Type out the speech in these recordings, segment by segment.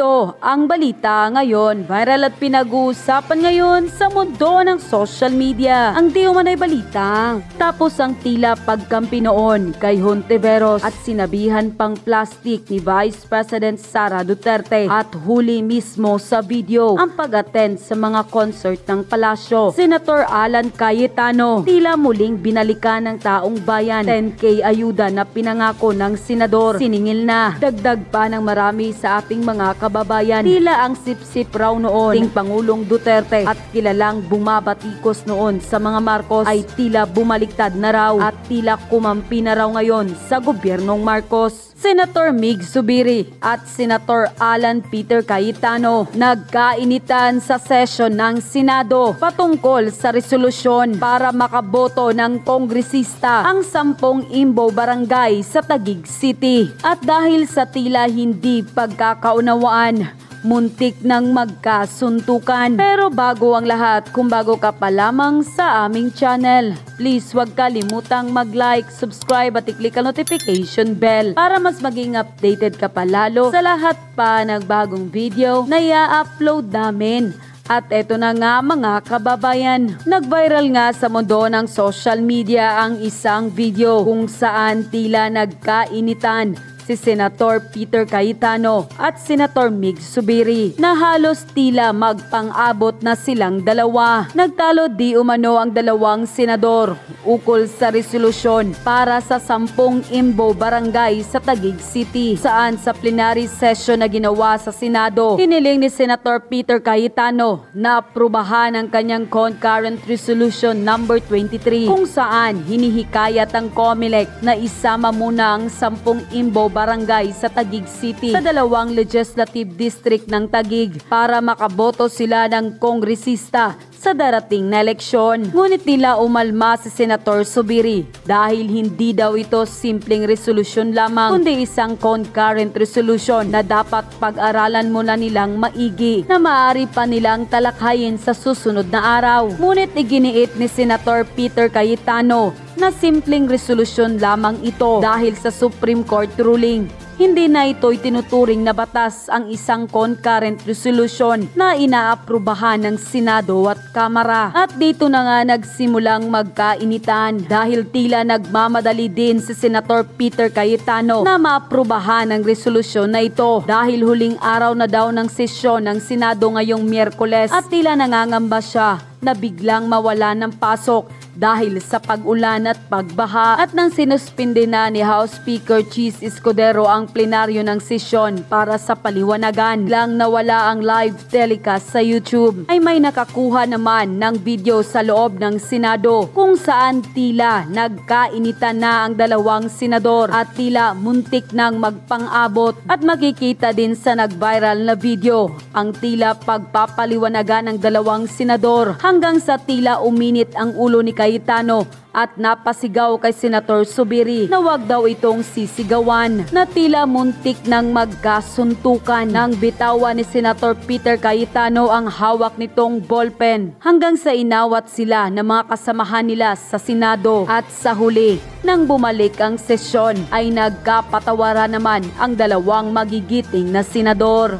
Ito ang balita ngayon, viral at pinag-uusapan ngayon sa mundo ng social media. Ang di umano'y balita, tapos ang tila pagkampi noon kay Hontiveros at sinabihan pang plastic ni Vice President Sara Duterte at huli mismo sa video ang pag-attend sa mga concert ng palasyo. Senator Alan Cayetano tila muling binalikan ng taong bayan 10K ayuda na pinangako ng senador. Siningil na, dagdag pa ng marami sa ating mga kababayan. Tila ang sip-sip raw noon ting Pangulong Duterte at kilalang bumabatikos noon sa mga Marcos ay tila bumaliktad na raw at tila kumampi na raw ngayon sa gobyernong Marcos. Senator Mig Zubiri at Senator Alan Peter Cayetano nagkainitan sa session ng Senado patungkol sa resolusyon para makaboto ng kongresista ang 10 Imbo Barangay sa Taguig City. At dahil sa tila hindi pagkakaunawaan, muntik nang magkasuntukan. Pero bago ang lahat, kung bago ka pa lamang sa aming channel, please huwag kalimutang mag-like, subscribe at i-click ang notification bell para mas maging updated ka pa lalo sa lahat pa ng bagong video na i-upload namin. At eto na nga mga kababayan, nag-viral nga sa mundo ng social media ang isang video kung saan tila nagkainitan si Senator Peter Cayetano at Senator Mig Zubiri na halos tila magpang-abot na silang dalawa. Nagtalo di umano ang dalawang senador ukol sa resolusyon para sa 10 Imbo Barangay sa Taguig City, saan sa plenary session na ginawa sa Senado, hiniling ni Senator Peter Cayetano na aprubahan ang kanyang concurrent resolution number 23 kung saan hinihikayat ang COMELEC na isama muna ang 10 Imbo Barangay sa Taguig City sa dalawang legislative district ng Taguig para makaboto sila ng kongresista sa darating na eleksyon. Ngunit nila umalma si Senator Zubiri dahil hindi daw ito simpleng resolusyon lamang kundi isang concurrent resolution na dapat pag-aralan muna nilang maigi na maaari pa nilang talakhayin sa susunod na araw. Ngunit iginiit ni Senator Peter Cayetano na simpleng resolusyon lamang ito dahil sa Supreme Court ruling. Hindi na ito'y tinuturing na batas ang isang concurrent resolution na inaaprubahan ng Senado at Kamara. At dito na nga nagsimulang magkainitan dahil tila nagmamadali din si Senator Peter Cayetano na maaprubahan ang resolusyon na ito dahil huling araw na daw ng sesyon ng Senado ngayong Miyerkules at tila nangangamba siya na biglang mawala ng pasok dahil sa pag-ulan at pagbaha at nang sinuspinde na ni House Speaker Chis Escudero ang plenaryo ng sesyon para sa paliwanagan. Lang nawala ang live telecast sa YouTube ay may nakakuha naman ng video sa loob ng Senado kung saan tila nagkainitan na ang dalawang senador at tila muntik nang magpang-abot at makikita din sa nag-viral na video ang tila pagpapaliwanagan ng dalawang senador hanggang sa tila uminit ang ulo ni Cayetano at napasigaw kay Senator Zubiri na wag daw itong sisigawan, na tila muntik nang magkasuntukan nang bitawan ni Senator Peter Cayetano ang hawak nitong ballpen hanggang sa inawat sila ng mga kasamahan nila sa Senado. At sa huli, nang bumalik ang sesyon ay nagkapatawaran naman ang dalawang magigiting na senador.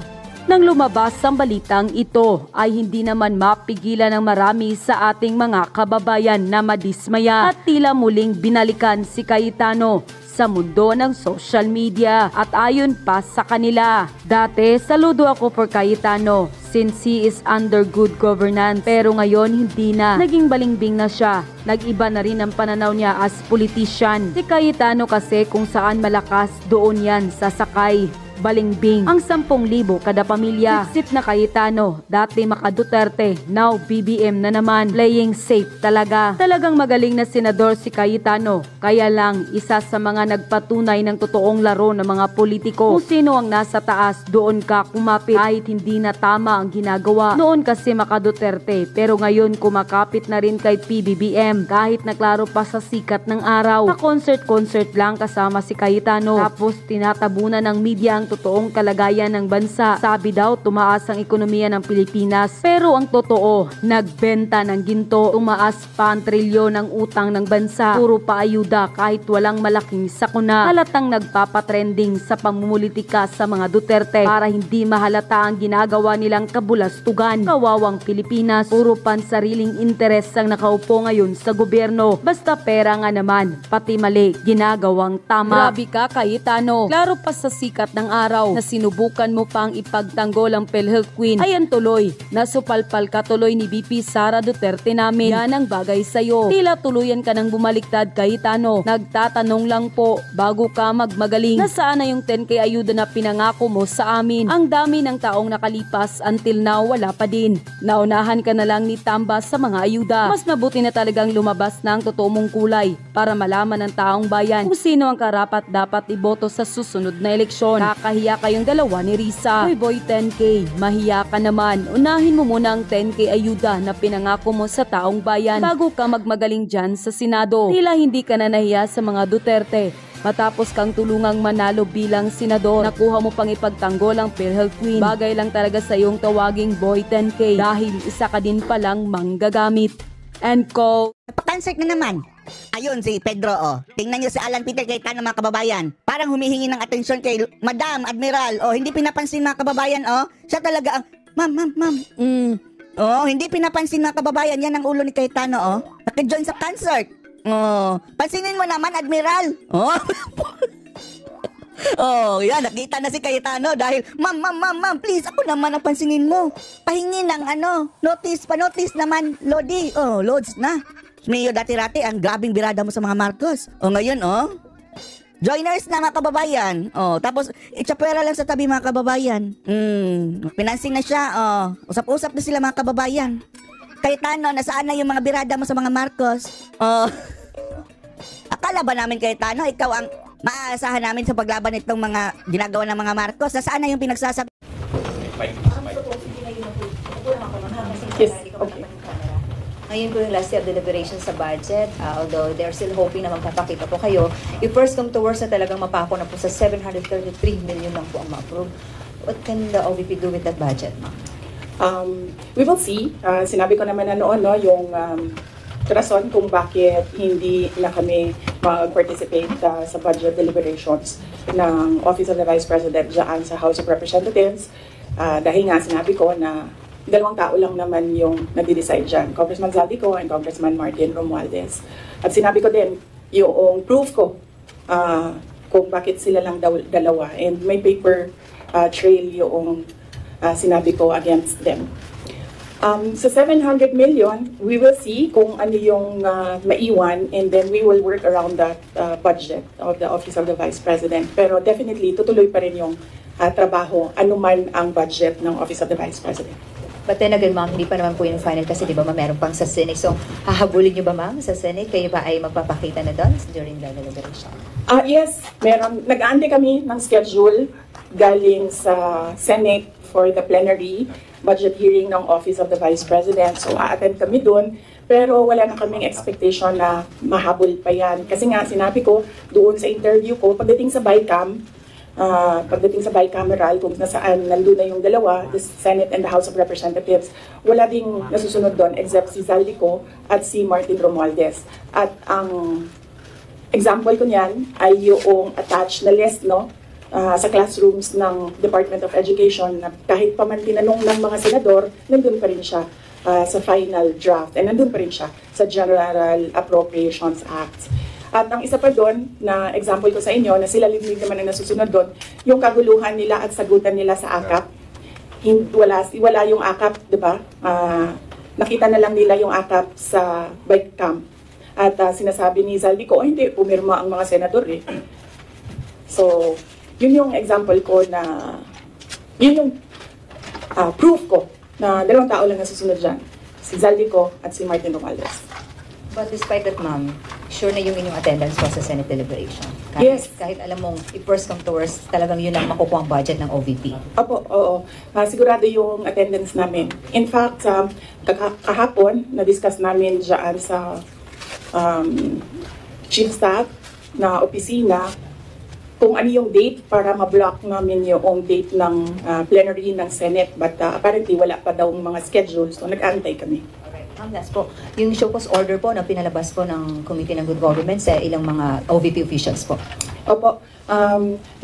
Nang lumabas ang balitang ito ay hindi naman mapigilan ng marami sa ating mga kababayan na madismaya at tila muling binalikan si Cayetano sa mundo ng social media. At ayon pa sa kanila, dati saludo ako for Cayetano since he is under good governance, pero ngayon hindi na. Naging balingbing na siya. Nag-iba na rin ang pananaw niya as politician. Si Cayetano kasi kung saan malakas doon yan sasakay. Balingbing ang 10,000 kada pamilya. Sip na Cayetano, dati maka Duterte, now BBM na naman. Playing safe talaga. Talagang magaling na senador si Cayetano. Kaya lang, isa sa mga nagpatunay ng totoong laro ng mga politiko. Kung sino ang nasa taas, doon ka kumapit kahit hindi na tama ang ginagawa. Noon kasi maka Duterte, pero ngayon kumakapit na rin kay PBBM kahit naklaro pa sa sikat ng araw. Pa concert lang kasama si Cayetano. Tapos tinatabunan ng media ang totoong kalagayan ng bansa. Sabi daw tumaas ang ekonomiya ng Pilipinas, pero ang totoo, nagbenta ng ginto, tumaas pa ang trilyon ng utang ng bansa. Puro pa ayuda kahit walang malaking sakuna. Halatang nagpapatrending sa pamumulitika sa mga Duterte para hindi mahalata ang ginagawa nilang kabulastugan. Kawawang Pilipinas, puro pansariling interes ang nakaupo ngayon sa gobyerno. Basta pera nga naman, pati mali, ginagawang tama. Grabe ka, Cayetano. Klaro pa sa sikat ng araw na sinubukan mo pang ipagtanggol ang PhilHealth Queen. Ayan tuloy, nasupalpal ka tuloy ni VP Sara Duterte namin. Yan ang bagay sa'yo. Tila tuluyan ka ng bumaliktad, Cayetano. Nagtatanong lang po, bago ka magmagaling, nasaan na yung 10K ayuda na pinangako mo sa amin? Ang dami ng taong nakalipas, until now wala pa din. Naunahan ka na lang ni Tamba sa mga ayuda. Mas mabuti na talagang lumabas na ang totoo mong kulay para malaman ng taong bayan kung sino ang karapat dapat iboto sa susunod na eleksyon. Kakahiya kayong dalawa ni Risa. Hoy boy, 10K, mahiya ka naman. Unahin mo muna ang 10K ayuda na pinangako mo sa taong bayan bago ka magmagaling dyan sa Senado. Tila hindi ka na nahiya sa mga Duterte. Matapos kang tulungang manalo bilang senador, nakuha mo pang ipagtanggol ang PhilHealth Queen. Bagay lang talaga sa iyong tawaging boy 10K dahil isa ka din palang manggagamit. And call. Napaka-concert na naman. Ayun si Pedro, oh. Tingnan niyo si Alan Peter Cayetano, mga kababayan. Parang humihingi ng atensyon kay Madam Admiral. Oh, hindi pinapansin, mga kababayan, oh. Siya talaga ang, ma'am. Oh, hindi pinapansin, mga kababayan. Yan ang ulo ni Cayetano, oh. Naki-join sa concert. Oh, pansinin mo naman, Admiral. Oh. Oh, yan, nakita na si Cayetano dahil, ma'am, please, ako naman ang pansinin mo. Pahingi ng pa-notice naman, Lodi. Oh, loads na. Mayo dati-rati, ang grabing birada mo sa mga Marcos. Oh, ngayon, oh. Joiners na, mga kababayan. Oh, tapos, itsapwera lang sa tabi, mga kababayan. Pinansing na siya, oh. Usap-usap na sila, mga kababayan. Cayetano, nasaan na yung mga birada mo sa mga Marcos? Oh. Akala ba namin, Cayetano, ikaw ang maaasahan namin sa paglaban nitong mga ginagawa ng mga Marcos? Nasaan na yung pinagsasabi? Yes, okay. Ngayon po yung last day of deliberation sa budget, although they're still hoping na magpapakita po kayo. If first come to worst na talagang mapako na po sa 733 million lang po ang ma-approve. What can the OVP do with that budget, ma'am? We will see. Sinabi ko naman na noon, no, yung rason kung bakit hindi na kami mag-participate sa budget deliberations ng Office of the Vice President dyan sa House of Representatives. Dahil nga sinabi ko na dalawang tao lang naman yung nag-decide dyan, Congressman Zaldico and Congressman Martin Romualdez. At sinabi ko din yung proof ko kung bakit sila lang dalawa. And may paper trail yung sinabi ko against them. Sa 700 million, we will see kung ano yung maiwan, and then we will work around that budget of the Office of the Vice President. Pero definitely, tutuloy pa rin yung trabaho, anuman ang budget ng Office of the Vice President. But then again, ma'am, hindi pa naman po yung final kasi di ba meron pang sa Senate. So, hahabulin niyo ba, ma'am, sa Senate? Kayo ba ay magpapakita na doon during the deliberation? Yes, meron. Nag-aantay kami ng schedule galing sa Senate for the plenary budget hearing ng Office of the Vice President. So, a-attend kami dun. Pero wala na kaming expectation na mahabol pa yan. Kasi nga, sinabi ko doon sa interview ko, pagdating sa bicameral, kung nasaan nandun na yung dalawa, the Senate and the House of Representatives, wala ding nasusunod doon except si Zaldico at si Martin Romualdez. At ang example ko niyan ay yung attached na list, no? Sa classrooms ng Department of Education na kahit pa man tinanong ng mga senador, nandun pa rin siya sa final draft and nandun pa rin siya sa General Appropriations Act. At ang isa pa doon na example ko sa inyo na sila linig naman ang nasusunod doon, yung kaguluhan nila at sagutan nila sa AKAP. Wala yung AKAP, di ba? Nakita na lang nila yung AKAP sa bike camp. At sinasabi ni Zaldico, hindi, pumirma ang mga senador eh. So, yun yung example ko na, yun yung proof ko na dalawang tao lang nasusunod dyan. Si Zaldico at si Martin Romualdez. But despite that, ma'am, sure na yung inyong attendance po sa Senate deliberation? Yes. Kahit alam mong, if first come to worst, talagang yun ang makukuha ang budget ng OVP. Opo, oo. Sigurado yung attendance namin. In fact, kahapon, na-discuss namin dyan sa chief staff na opisina, kung ano yung date para ma-block namin yung date ng plenary ng Senate. But apparently wala pa daw mga schedule, so nag-aantay kami. Ma'am, last po, yung show cause order po na pinalabas po ng Committee ng Good Government sa ilang mga OVP officials po. Opo,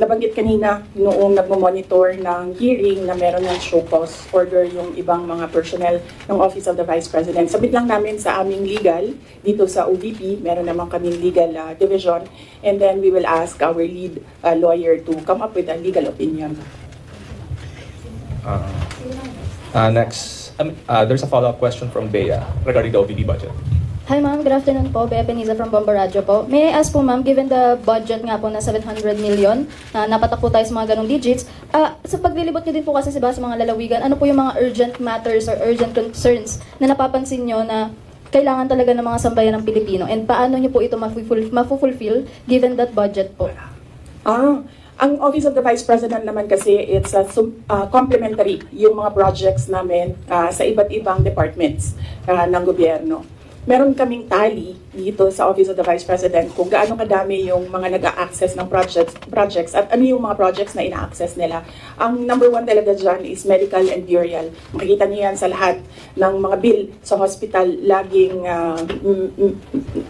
nabanggit kanina noong nagmo-monitor ng hearing na meron ng show cause order yung ibang mga personnel ng Office of the Vice President. Sabit lang namin sa aming legal dito sa OVP, meron naman kaming legal division, and then we will ask our lead lawyer to come up with a legal opinion. Next, there's a follow-up question from Bea regarding the OVP budget. Hi ma'am, good afternoon po. Bea Peniza from Bomba Radio po. May I ask po ma'am, given the budget nga po na 700 million, napatak po tayo sa mga ganong digits, sa paglilibot niyo din po kasi sa mga lalawigan, ano po yung mga urgent matters or urgent concerns na napapansin niyo na kailangan talaga ng mga sambayan ng Pilipino? And paano niyo po ito mafufulfill given that budget po? Ang Office of the Vice President naman kasi, it's complementary yung mga projects namin sa iba't ibang departments ng gobyerno. Meron kaming tally dito sa Office of the Vice President kung gaano kadami yung mga nag-a-access ng projects at ano yung mga projects na ina-access nila. Ang number one talaga dyan is medical and burial. Makikita niyo yan sa lahat ng mga bill sa hospital, laging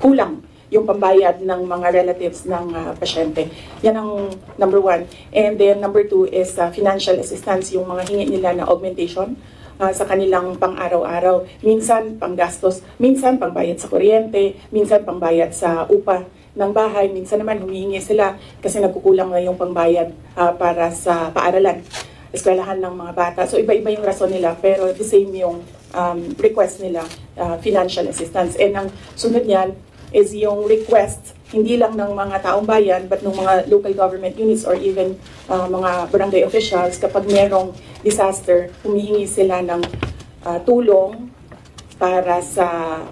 kulang yung pambayad ng mga relatives ng pasyente. Yan ang number one. And then number two is financial assistance, yung mga hingi nila na augmentation sa kanilang pang-araw-araw. Minsan panggastos, minsan pangbayad sa kuryente, minsan pangbayad sa upa ng bahay, minsan naman humihingi sila kasi nagkukulang na yung pangbayad para sa paaralan, eskwelahan ng mga bata. So iba-iba yung rason nila, pero the same yung request nila, financial assistance. And ang sunod niyan is yung request, hindi lang ng mga taong bayan, but ng mga local government units or even mga barangay officials. Kapag merong disaster, humihingi sila ng tulong para sa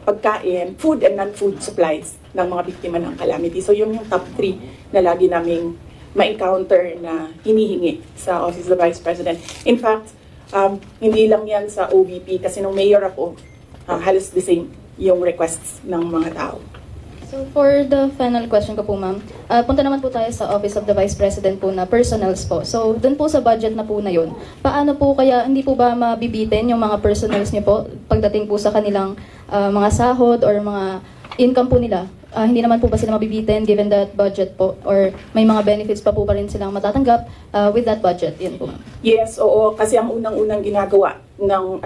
pagkain, food and non-food supplies ng mga biktima ng calamity. So yun yung top 3 na lagi naming ma-encounter na hinihingi sa Office of the Vice President. In fact, hindi lang yan sa OVP kasi nung mayor ako, halos the same yung requests ng mga tao. So for the final question ko po ma'am, punta naman po tayo sa Office of the Vice President po na personals po. So dun po sa budget na po na yun, paano po kaya, hindi po ba mabibitin yung mga personals niyo po pagdating po sa kanilang mga sahod or mga income po nila? Hindi naman po ba sila mabibitin given that budget po? Or may mga benefits pa po rin silang matatanggap with that budget? Yan po ma'am. Yes, oo. Kasi ang unang-unang ginagawa ng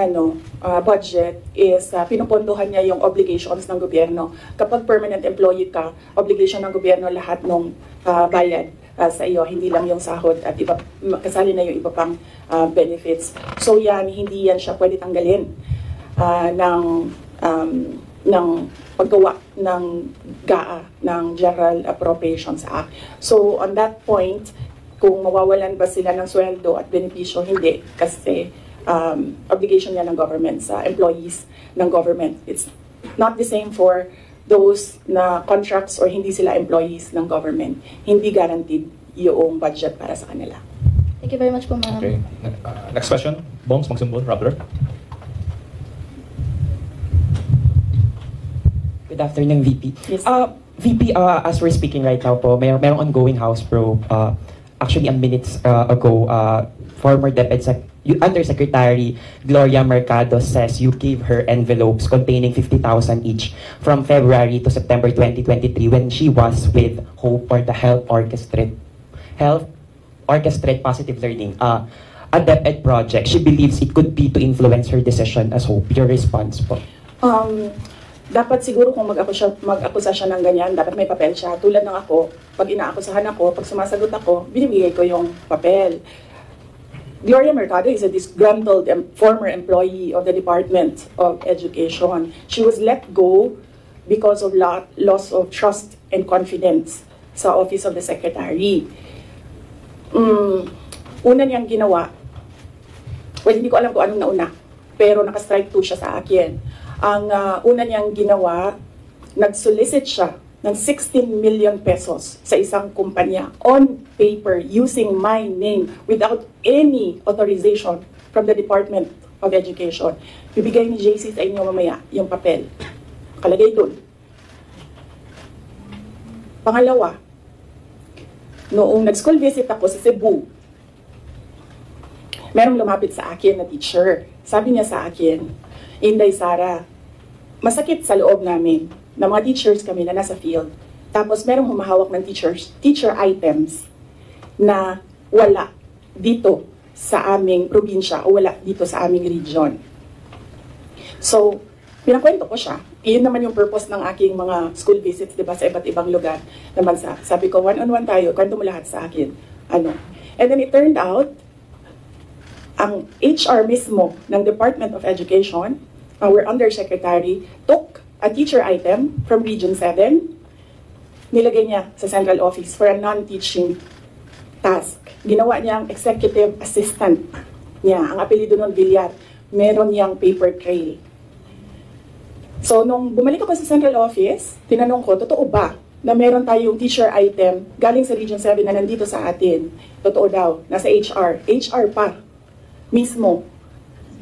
budget is pinupondohan niya yung obligations ng gobyerno. Kapag permanent employee ka, obligation ng gobyerno lahat ng bayad sa iyo, hindi lang yung sahod at iba, kasali na yung iba pang benefits. So yan, hindi yan siya pwede tanggalin ng paggawa ng GAA, ng General Appropriations Act. So on that point, kung mawawalan ba sila ng sweldo at benepisyo, hindi. Kasi obligation yan ng government sa employees ng government. It's not the same for those na contracts or hindi sila employees ng government. Hindi guaranteed yung budget para sa kanila. Thank you very much po ma'am. Okay. Next question. Bongs, magsumbol, Rappler. Good afternoon, VP. Yes. VP, as we're speaking right now po, mayroong ongoing House probe. Actually, minutes ago, former Undersecretary Gloria Mercado says you gave her envelopes containing 50,000 each from February to September 2023 when she was with Hope for the Health Orchestrate Positive Learning, a DepEd project. She believes it could be to influence her decision as Hope. Your response po? Dapat siguro kung mag-akusa siya ng ganyan, dapat may papel siya. Tulad ng ako, pag inaakusahan ako, pag sumasagot ako, binibigay ko yung papel. Gloria Mercado is a disgruntled former employee of the Department of Education. She was let go because of loss of trust and confidence sa Office of the Secretary. Una niyang ginawa, well, hindi ko alam kung anong nauna, pero naka-strike 2 siya sa akin. Ang una niyang ginawa, nag-solicit siya ng 16 million pesos sa isang kumpanya on paper using my name without any authorization from the Department of Education. Bibigay ni JC sa inyo mamaya yung papel. Nakalagay doon. Pangalawa, noong nag-school visit ako sa Cebu, merong lumapit sa akin na teacher. Sabi niya sa akin, Inday Sara, masakit sa loob namin na mga teachers kami na nasa field. Tapos merong humahawak ng teacher items na wala dito sa aming probinsya o wala dito sa aming region. So, pinakwento ko siya. Iyon naman yung purpose ng aking mga school visits, di ba, sa iba't ibang lugar ng bansa. Sabi ko, one-on-one tayo, kwento mo lahat sa akin. Ano? And then it turned out, ang HR mismo ng Department of Education, our undersecretary, took a teacher item from Region 7, nilagay niya sa central office for a non-teaching task. Ginawa niya ang executive assistant niya. Ang apelido nun, Villar. Meron niyang paper trail. So, nung bumalik ako sa central office, tinanong ko, totoo ba na meron tayong teacher item galing sa Region 7 na nandito sa atin? Totoo daw, nasa HR. HR pa mismo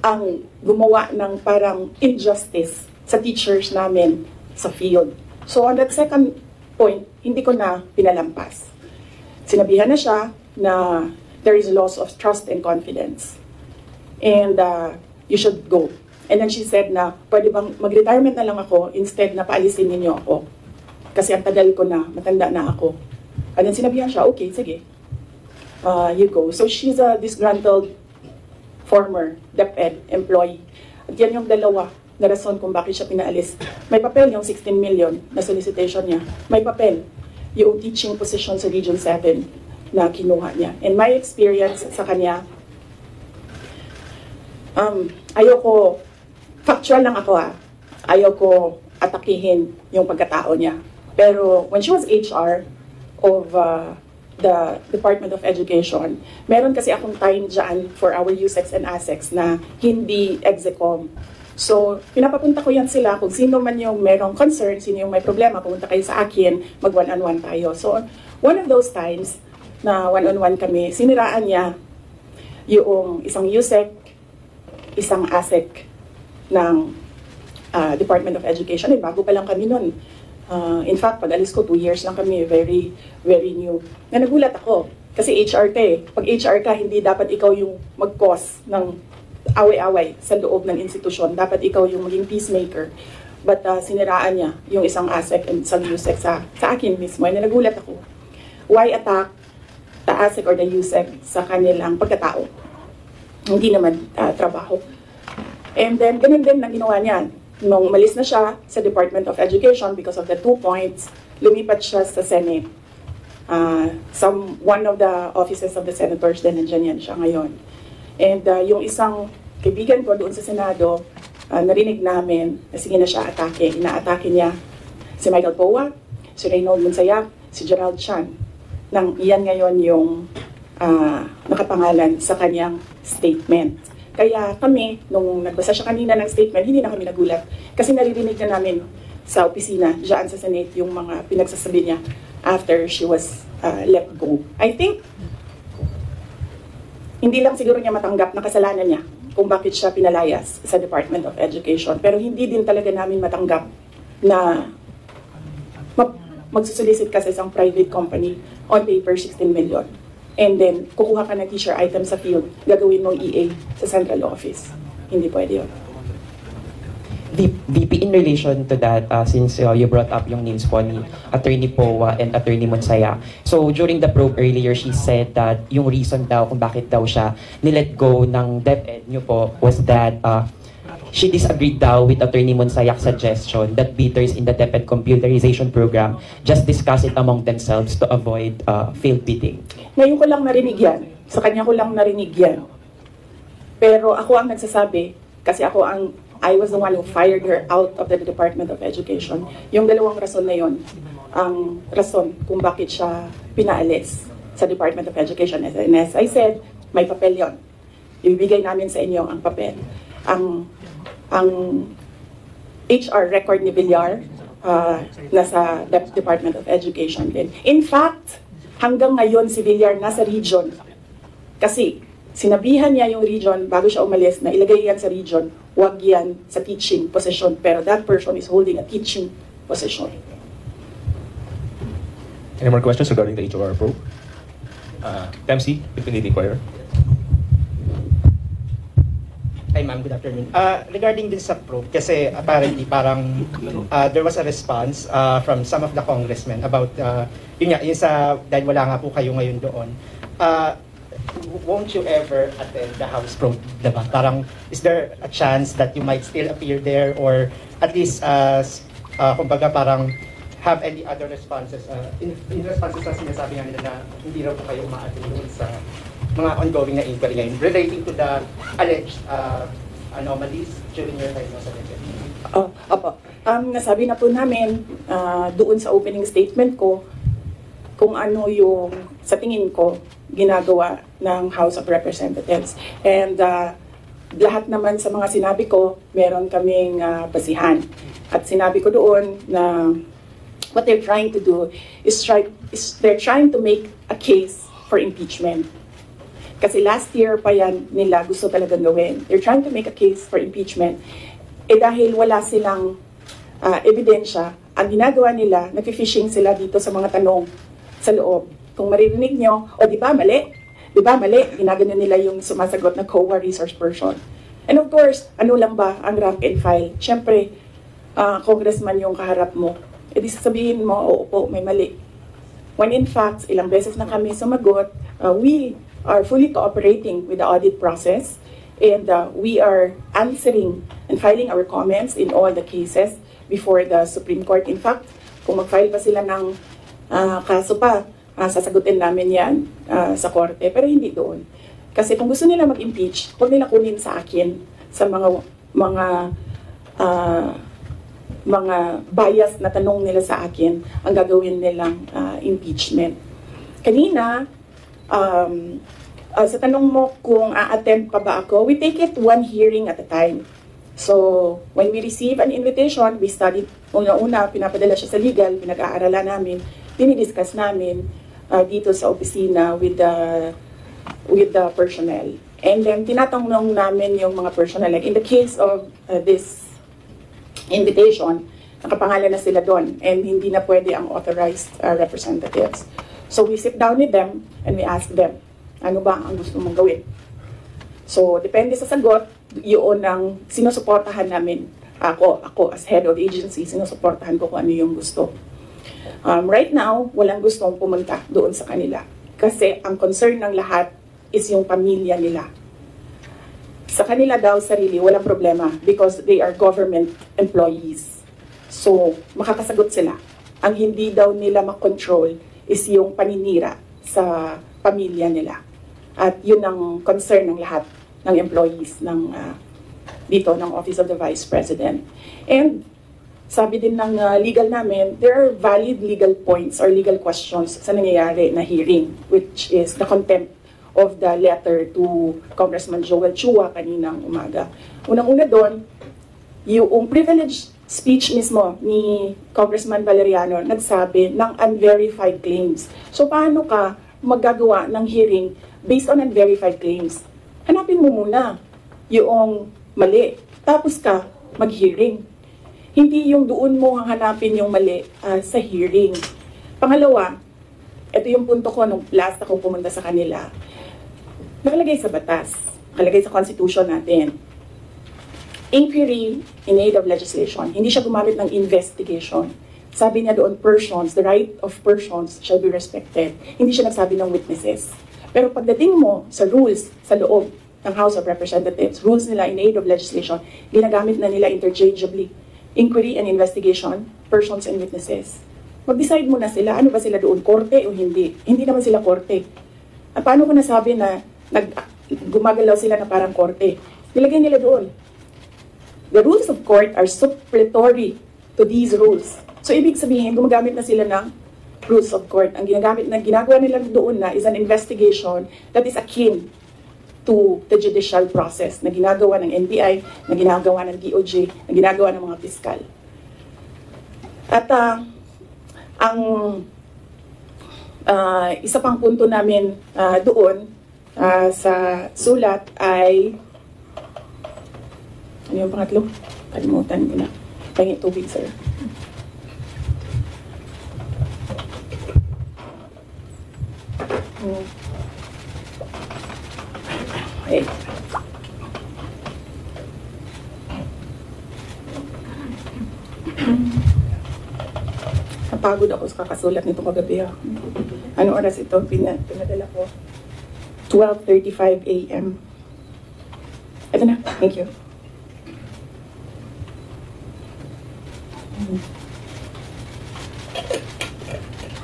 ang gumawa ng parang injustice sa teachers namin sa field. So, on that second point, hindi ko na pinalampas. Sinabihan na siya na there is loss of trust and confidence. And you should go. And then she said na, pwede bang mag-retirement na lang ako instead na paalisin ninyo ako. Kasi ang tagal ko na, matanda na ako. And then sinabihan siya, okay, sige. You go. So she's a disgruntled former DepEd employee. At yan yung dalawa na rason kung bakit siya pinaalis. May papel yung 16 million na solicitation niya. May papel yung teaching position sa Region 7 na kinuha niya. In my experience sa kanya, ayoko, factual lang ako ayoko atakihin yung pagkatao niya. Pero when she was HR of the Department of Education, meron kasi akong time dyan for our USEX and ASEX na hindi execom. So, pinapapunta ko yan sila kung sino man yung merong concern, sino yung may problema, pumunta kayo sa akin, mag one-on-one tayo. So, one of those times na one-on-one kami, siniraan niya yung isang USEC, isang ASEC ng Department of Education. Bago pa lang kami nun. In fact, pag alis ko, 2 years lang kami, very, very new. Na nagulat ako, kasi HR ka eh. Pag HR ka, hindi dapat ikaw yung mag-cause ng away-away sa loob ng institusyon. Dapat ikaw yung maging peacemaker. But siniraan niya yung isang ASEC and isang USEC sa akin mismo. And nagulat ako. Why attack the ASEC or the USEC sa kanilang pagkatao? Hindi naman trabaho. And then, ganun din ang ginawa niya. Nung malis na siya sa Department of Education because of the 2 points, lumipat siya sa Senate. One of the offices of the senators din, nandiyan yan siya ngayon. And yung isang kaibigan ko doon sa Senado, narinig namin na sige na siya atake. Inaatake niya si Michael Poa, si Reynold Monsayak, si Gerald Chan. Iyan ngayon yung nakapangalan sa kanyang statement. Kaya kami, nung nagbasa siya kanina ng statement, hindi na kami nagulat. Kasi naririnig na namin sa opisina, dyan sa Senate, yung mga pinagsasabi niya after she was let go. I think, hindi lang siguro niya matanggap na kasalanan niya kung bakit siya pinalayas sa Department of Education. Pero hindi din talaga namin matanggap na magsusolicit ka sa isang private company on paper 16 million. And then, kukuha ka ng teacher item sa field, gagawin mong EA sa central office. Hindi pwede yun. VP, in relation to that, since you brought up yung names po ni Attorney Poa and Attorney Monsaya. So, during the probe earlier, she said that yung reason daw kung bakit daw siya nilet go ng DepEd nyo po was that she disagreed daw with Attorney Monsayak's suggestion that bidders in the DepEd computerization program just discuss it among themselves to avoid failed bidding. Ngayon ko lang narinig yan. Sa kanya ko lang narinig yan. Pero ako ang nagsasabi, kasi I was the one who fired her out of the Department of Education. Yung dalawang rason na yon, ang rason kung bakit siya pinaalis sa Department of Education. And as I said, may papel yon. Ibibigay namin sa inyo ang papel. Ang HR record ni Villar nasa Department of Education din. In fact, hanggang ngayon si Villar nasa region. Kasi sinabihan niya yung region bago siya umalis na ilagay yan sa region, wag yan sa teaching position. Pero that person is holding a teaching position. Any more questions regarding the HR probe? Dempsey, Deputy Inquirer. Hi ma'am, good afternoon. Regarding din sa probe, kasi apparently parang there was a response from some of the congressmen about, yun sa, dahil wala nga po kayo ngayon doon, won't you ever attend the House probe, diba? Parang, is there a chance that you might still appear there or at least, kumbaga parang, have any other responses, in responses sa sinasabi nga nila na hindi raw po kayo ma-attend doon sa mga ongoing na inquiry ngayon relating to the alleged anomalies during your time sa Senate? Opo. Nasabi na po namin doon sa opening statement ko kung ano yung sa tingin ko ginagawa ng House of Representatives. And lahat naman sa mga sinabi ko, meron kaming basihan. At sinabi ko doon na what they're trying to do is they're trying to make a case for impeachment. Kasi last year pa yan nila gusto talagang gawin. They're trying to make a case for impeachment. Dahil wala silang ebidensya, ang ginagawa nila, nag-fishing sila dito sa mga tanong sa loob. Kung maririnig nyo, di ba mali? Di ba mali? Ginagano nila yung sumasagot na COA resource person. And of course, ano lang ba ang rank and file? Siyempre, congressman yung kaharap mo. Di sasabihin mo, oo po, may mali. When in fact, ilang beses na kami sumagot, we are fully cooperating with the audit process, and we are answering and filing our comments in all the cases before the Supreme Court. In fact, kung mag-file pa sila ng kaso pa, sasagutin namin yan sa korte, pero hindi doon. Kasi kung gusto nila mag-impeach, huwag nila kunin sa akin sa mga bias na tanong nila sa akin ang gagawin nilang impeachment. Kanina, sa tanong mo kung a-attend pa ba ako, we take it one hearing at a time. So, when we receive an invitation, we study, una-una, pinapadala siya sa legal, pinag-aaralan namin, dinidiscuss namin dito sa opisina with the personnel. And then, tinatanong namin yung mga personnel. Like in the case of this invitation, nakapangalan na sila doon and hindi na pwede ang authorized representatives. So, we sit down with them and we ask them, ano ba ang gusto mong gawin? So, depende sa sagot, yun ang sinusuportahan namin. Ako as head of the agency, sinusuportahan ko kung ano yung gusto. Right now, walang gustong pumunta doon sa kanila. Kasi ang concern ng lahat is yung pamilya nila. Sa kanila daw sarili, walang problema because they are government employees. So, makakasagot sila. Ang hindi daw nila makontrol is yung paninira sa pamilya nila. At yun ang concern ng lahat ng employees ng dito ng Office of the Vice President. And sabi din ng legal namin, there are valid legal points or legal questions sa nangyayari na hearing, which is the contempt of the letter to Congressman Joel Chua kaninang umaga. Unang-una doon, yung privileged speech mismo ni Congressman Valeriano nagsabi ng unverified claims. So paano ka magagawa ng hearing based on unverified claims? Hanapin mo muna yung mali, tapos ka mag-hearing. Hindi yung doon mo hanapin yung mali sa hearing. Pangalawa, ito yung punto ko nung last akong pumunta sa kanila. Nakalagay sa batas, nakalagay sa constitution natin. Inquiry in aid of legislation. Hindi siya gumamit ng investigation. Sabi niya doon, persons, the right of persons shall be respected. Hindi siya nagsabi ng witnesses. Pero pagdating mo sa rules sa loob ng House of Representatives, rules nila in aid of legislation, ginagamit na nila interchangeably. Inquiry and investigation, persons and witnesses. Mag-decide muna sila, ano ba sila doon, korte o hindi? Hindi naman sila korte. At paano ko nasabi na gumagalaw sila na parang korte? Nilagay nila doon. The rules of court are supplementary to these rules. So, ibig sabihin, gumagamit na sila ng rules of court. Ang ginagawa nila doon na is an investigation that is akin to the judicial process na ginagawa ng NBI, na ginagawa ng DOJ, na ginagawa ng mga piskal. At ang isa pang punto namin doon sa sulat ay ano yung pangatlo? Kalimutan ko na. Pahingi tubig, sir. Okay. Napagod ako sa kakasulat nito kagabi. Ano oras ito? Pinadala ko. 12:35 a.m. Ito na. Thank you.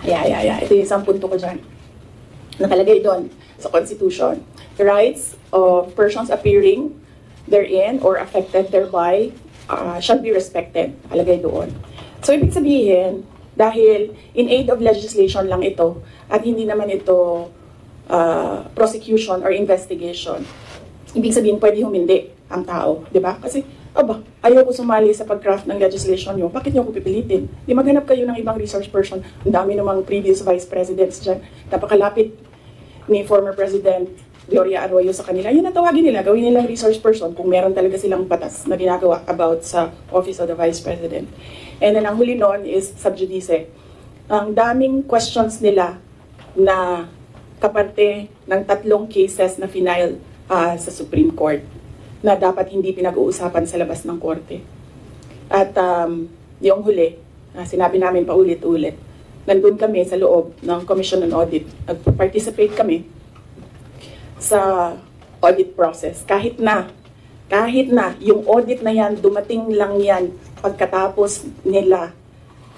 Yeah. Ito yung isang punto ko dyan. Nakalagay doon sa Constitution. The rights of persons appearing therein or affected thereby shall be respected. Nakalagay doon. So, ibig sabihin, dahil in aid of legislation lang ito at hindi naman ito prosecution or investigation, ibig sabihin, pwede humindi ang tao. Di ba? Kasi, ayaw ko sumali sa pag-craft ng legislation nyo. Bakit nyo ako pipilitin? Di maghanap kayo ng ibang resource person. Ang dami namang previous vice presidents dyan. Napakalapit ni former President Gloria Arroyo sa kanila. Yun ang tawagin nila. Gawin nilang resource person kung meron talaga silang batas na ginagawa about sa Office of the Vice President. And then ang huli noon is sub judice. Ang daming questions nila na kaparte ng 3 cases na final sa Supreme Court na dapat hindi pinag-uusapan sa labas ng korte. At yung huli, sinabi namin paulit-ulit, nandun kami sa loob ng Commission on Audit. Nag-participate kami sa audit process. Kahit na yung audit na yan, dumating lang yan pagkatapos nila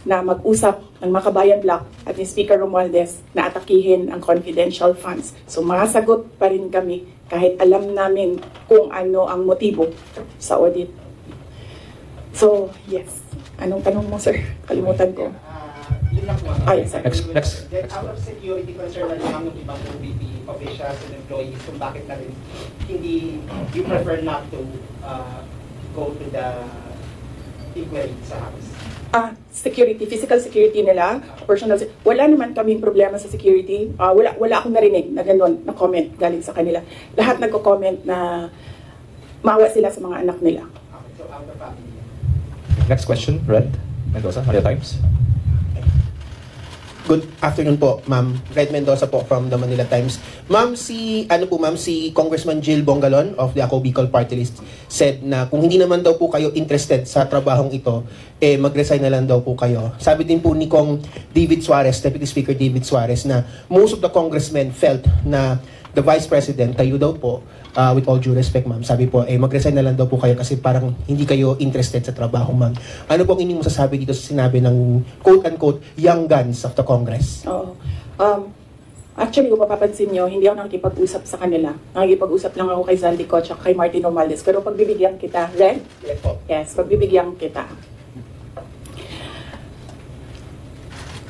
na mag-usap ng Makabayan Block at ni Speaker Romualdez na atakihin ang confidential funds. So masagot pa rin kami kahit alam namin kung ano ang motibo sa audit. So, yes. Anong tanong mo, sir? Kalimutan ko. Yun lang po. Yes, sir. Next. Out of security concern na lang ng ibang OVP officials and employees kung bakit na rin hindi you prefer not to go to the inquiry sa House. Security, physical security nila, personal wala naman kaming problema sa security. Wala akong narinig na gano'n na comment galing sa kanila. Lahat nagko-comment na maawa sila sa mga anak nila. Okay, so out of family. Next question, Red Mendoza, Manila Times. Good afternoon po, Ma'am. Red Mendoza po from the Manila Times. Ma'am, si Congressman Jill Bongalon of the Ako Bicol Party List said na kung hindi naman daw po kayo interested sa trabahong ito, mag-resign na lang daw po kayo. Sabi din po ni Kong David Suarez, Deputy Speaker David Suarez, na most of the congressmen felt na the Vice President, kayo daw po, with all due respect, ma'am, sabi po, mag-resign na lang daw po kayo kasi parang hindi kayo interested sa trabaho, ma'am. Ano po ang inyong masasabi dito sa sinabi ng quote-unquote young guns of the Congress? Oo. Actually, kung mapapansin nyo, hindi ako nakikipag-usap sa kanila. Nakikipag-usap lang ako kay Zaldi Coach at kay Martin Romualdez. Pero pagbibigyan kita, Red? Yes po. Yes, pagbibigyan kita.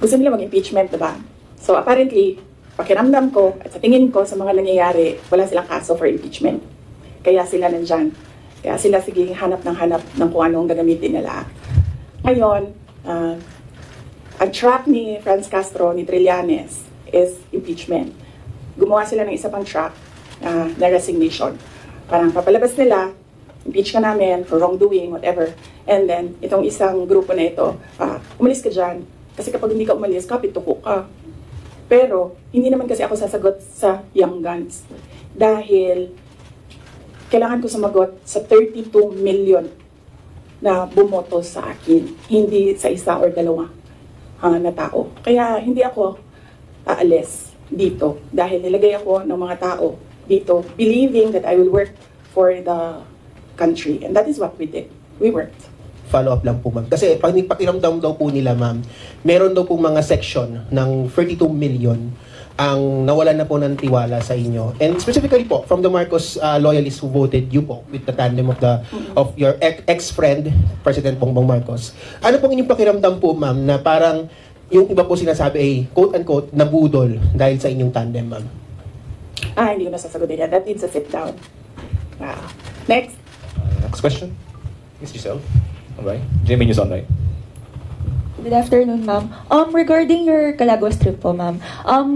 Gusto nila mag-impeachment, diba? So apparently, pakiramdam ko at sa tingin ko sa mga nangyayari, wala silang kaso for impeachment. Kaya sila nandyan. Kaya sila sige hanap ng kung anong gagamitin nila. Ngayon, ang track ni Franz Castro, ni Trillanes, is impeachment. Gumawa sila ng isa pang track na resignation. Parang papalabas nila, impeach ka namin for wrongdoing, whatever. And then, itong isang grupo na ito, umalis ka dyan. Kasi kapag hindi ka umalis, kapituko ka. Pero, hindi naman kasi ako sasagot sa young guns. Dahil, kailangan ko sumagot sa 32 million na bumoto sa akin. Hindi sa isa or dalawa na tao. Kaya, hindi ako aalis dito. Dahil nilagay ako ng mga tao dito, believing that I will work for the country. And that is what we did. We worked. Follow-up lang po, ma'am. Kasi pakiramdam daw po nila, ma'am, meron daw po mga section ng 32 million ang nawalan na po ng tiwala sa inyo. And specifically po, from the Marcos loyalists who voted you po with the tandem of your ex-friend, President Bongbong Marcos. Ano pong inyong pakiramdam po, ma'am, na parang yung iba po sinasabi ay quote-unquote nabudol dahil sa inyong tandem, ma'am? Hindi ko nasasagutin yan. That needs a sit down. Next. Next question, Ms. Giselle. Alright. JMA News Online. Good afternoon, ma'am. Regarding your Calaguas trip po, ma'am,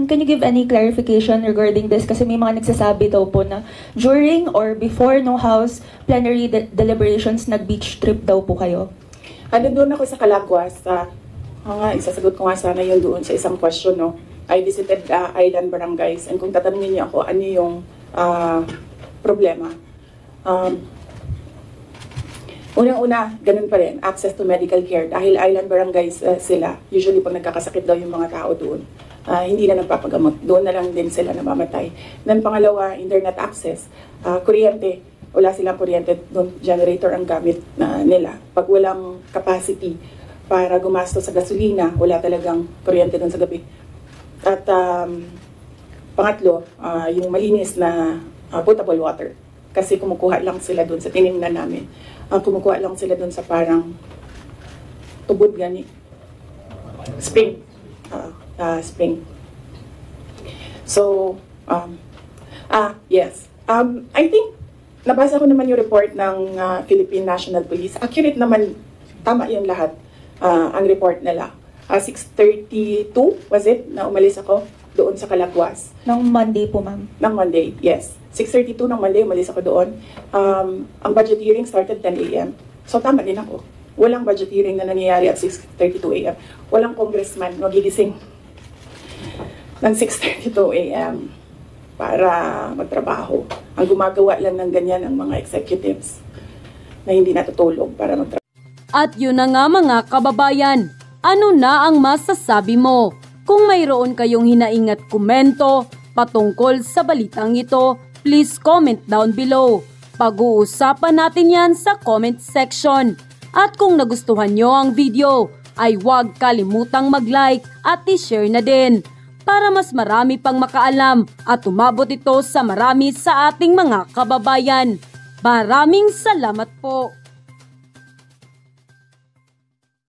can you give any clarification regarding this? Kasi may mga nagsasabi daw po na during or before no House plenary deliberations, nag-beach trip daw po kayo. Doon ako sa Calaguas. Isasagot ko nga sana yun doon sa isang question, no? I visited island barangays. And kung tatanungin niyo ako, ano yung problema. Unang-una, ganun pa rin, access to medical care. Dahil island barangays sila, usually pag nagkakasakit daw yung mga tao doon, hindi na nagpapagamot. Doon na lang din sila namamatay. Then pangalawa, internet access. Kuryente, wala silang kuryente doon, generator ang gamit nila. Pag walang capacity para gumasto sa gasolina, wala talagang kuryente doon sa gabi. At pangatlo, yung malinis na potable water. Kasi kumukuha lang sila doon sa tiningnan namin. Kumukuha lang sila doon sa parang tubod gani. Spring. Spring. So, yes. I think, nabasa ko naman yung report ng Philippine National Police. Accurate naman, tama yung lahat, ang report nila. 6:32, was it, na umalis ako doon sa Calaguas. Nung Monday po, ma'am. Ng Monday, yes. 6:32 ng Monday, umalis ako doon. Ang budget hearing started 10 a.m. So tama din ako. Walang budget hearing na nangyayari at 6:32 a.m. Walang congressman magigising ng 6:32 a.m. para magtrabaho. Ang gumagawa lang ng ganyan ang mga executives na hindi natutulog para magtrabaho. At yun na nga mga kababayan, ano na ang masasabi mo? Kung mayroon kayong hinaing at komento patungkol sa balitang ito, please comment down below. Pag-uusapan natin yan sa comment section. At kung nagustuhan nyo ang video, ay huwag kalimutang mag-like at i-share na din para mas marami pang makaalam at umabot ito sa marami sa ating mga kababayan. Maraming salamat po!